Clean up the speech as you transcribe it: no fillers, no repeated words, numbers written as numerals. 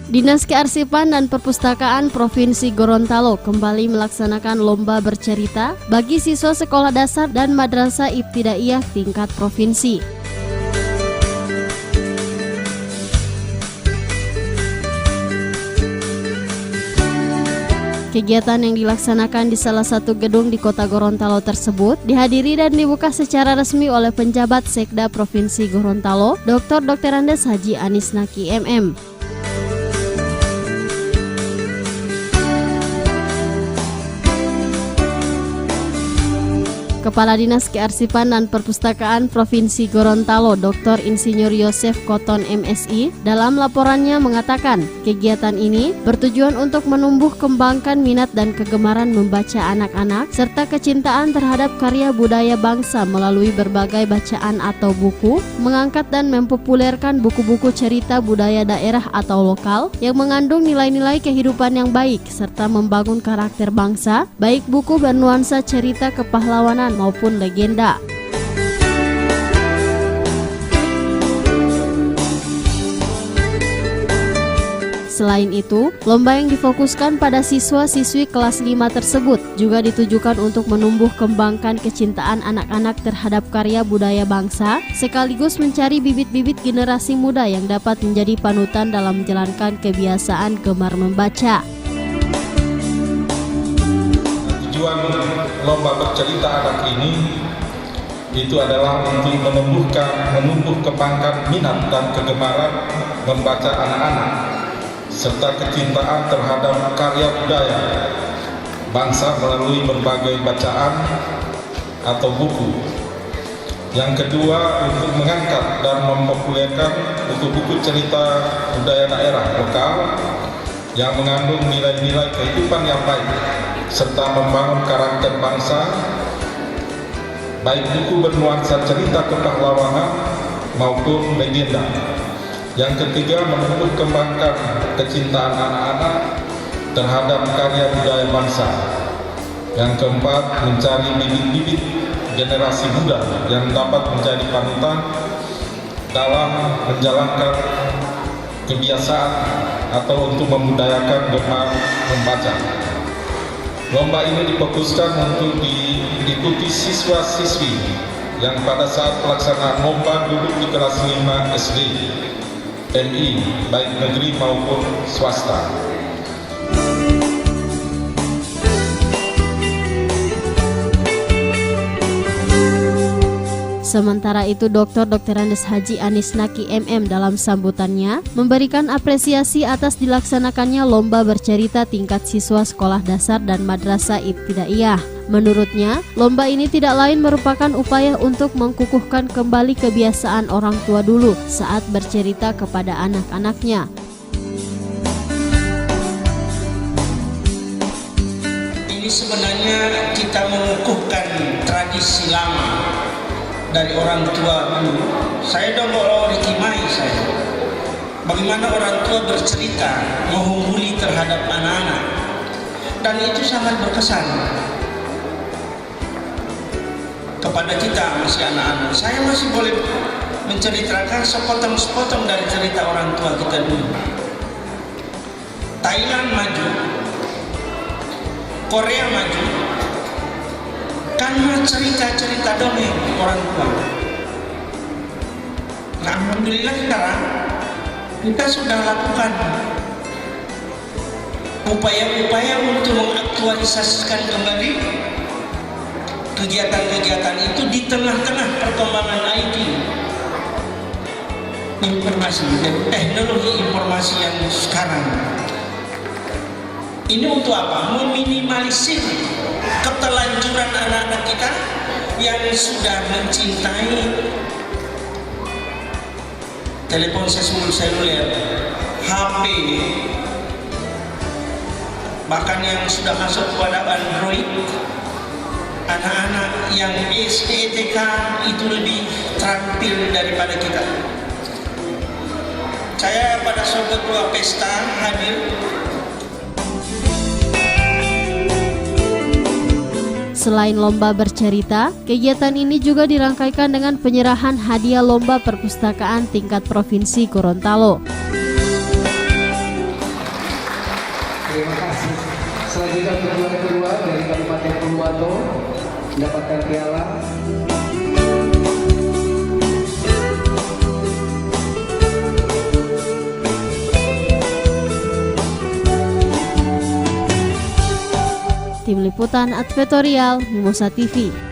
Dinas Kearsipan dan Perpustakaan Provinsi Gorontalo kembali melaksanakan lomba bercerita bagi siswa sekolah dasar dan madrasah ibtidaiyah tingkat provinsi. Kegiatan yang dilaksanakan di salah satu gedung di Kota Gorontalo tersebut dihadiri dan dibuka secara resmi oleh penjabat Sekda Provinsi Gorontalo, Dr. Andes Haji Anis Naki MM. Kepala Dinas Kearsipan dan Perpustakaan Provinsi Gorontalo, Dr. Insinyur Yosef Koton MSI, dalam laporannya mengatakan, kegiatan ini bertujuan untuk menumbuh kembangkan minat dan kegemaran membaca anak-anak, serta kecintaan terhadap karya budaya bangsa melalui berbagai bacaan atau buku, mengangkat dan mempopulerkan buku-buku cerita budaya daerah atau lokal yang mengandung nilai-nilai kehidupan yang baik, serta membangun karakter bangsa, baik buku bernuansa cerita kepahlawanan maupun legenda. Selain itu, lomba yang difokuskan pada siswa-siswi kelas 5 tersebut juga ditujukan untuk menumbuh kembangkan kecintaan anak-anak terhadap karya budaya bangsa, sekaligus mencari bibit-bibit generasi muda yang dapat menjadi panutan dalam menjalankan kebiasaan gemar membaca. Tujuan lomba bercerita anak ini itu adalah untuk menumbuh kembangkan minat dan kegemaran membaca anak-anak serta kecintaan terhadap karya budaya bangsa melalui berbagai bacaan atau buku. Yang kedua, untuk mengangkat dan mempopulerkan buku-buku cerita budaya daerah lokal yang mengandung nilai-nilai kehidupan yang baik serta membangun karakter bangsa, baik buku bernuansa cerita kepahlawanan maupun legenda. Yang ketiga, menumbuh kembangkan kecintaan anak-anak terhadap karya budaya bangsa. Yang keempat, mencari bibit-bibit generasi muda yang dapat menjadi panutan dalam menjalankan kebiasaan atau untuk memudayakan gemar membaca. Lomba ini difokuskan untuk diikuti siswa-siswi yang pada saat pelaksanaan lomba duduk di kelas 5 SD MI, baik negeri maupun swasta. Sementara itu, Dr. Andes Haji Anis Naki MM dalam sambutannya memberikan apresiasi atas dilaksanakannya lomba bercerita tingkat siswa sekolah dasar dan madrasah ibtidaiyah. Menurutnya, lomba ini tidak lain merupakan upaya untuk mengkukuhkan kembali kebiasaan orang tua dulu saat bercerita kepada anak-anaknya. Ini sebenarnya kita mengukuhkan tradisi lama dari orang tua dulu. Saya dong dikimai saya. Bagaimana orang tua bercerita, menghubungi terhadap anak-anak, dan itu sangat berkesan kepada kita masih anak-anak. Saya masih boleh menceritakan sepotong-sepotong dari cerita orang tua kita dulu. Thailand maju, Korea maju, karena cerita-cerita dongeng orang tua. Nah, alhamdulillah sekarang kita sudah lakukan upaya-upaya untuk mengaktualisasikan kembali kegiatan-kegiatan itu di tengah-tengah perkembangan IT, informasi dan teknologi informasi yang sekarang. Ini untuk apa? Meminimalisir ketelanjuran anak-anak kita yang sudah mencintai telepon seluler, HP, bahkan yang sudah masuk kepada Android. Anak-anak yang SD, TK itu lebih terampil daripada kita. Saya pada suatu pesta hadir. Selain lomba bercerita, kegiatan ini juga dirangkaikan dengan penyerahan hadiah lomba perpustakaan tingkat provinsi Gorontalo. Selanjutnya untuk juara kedua dari Kabupaten Purwato mendapatkan piala. Tim Liputan Advertorial Mimosa TV.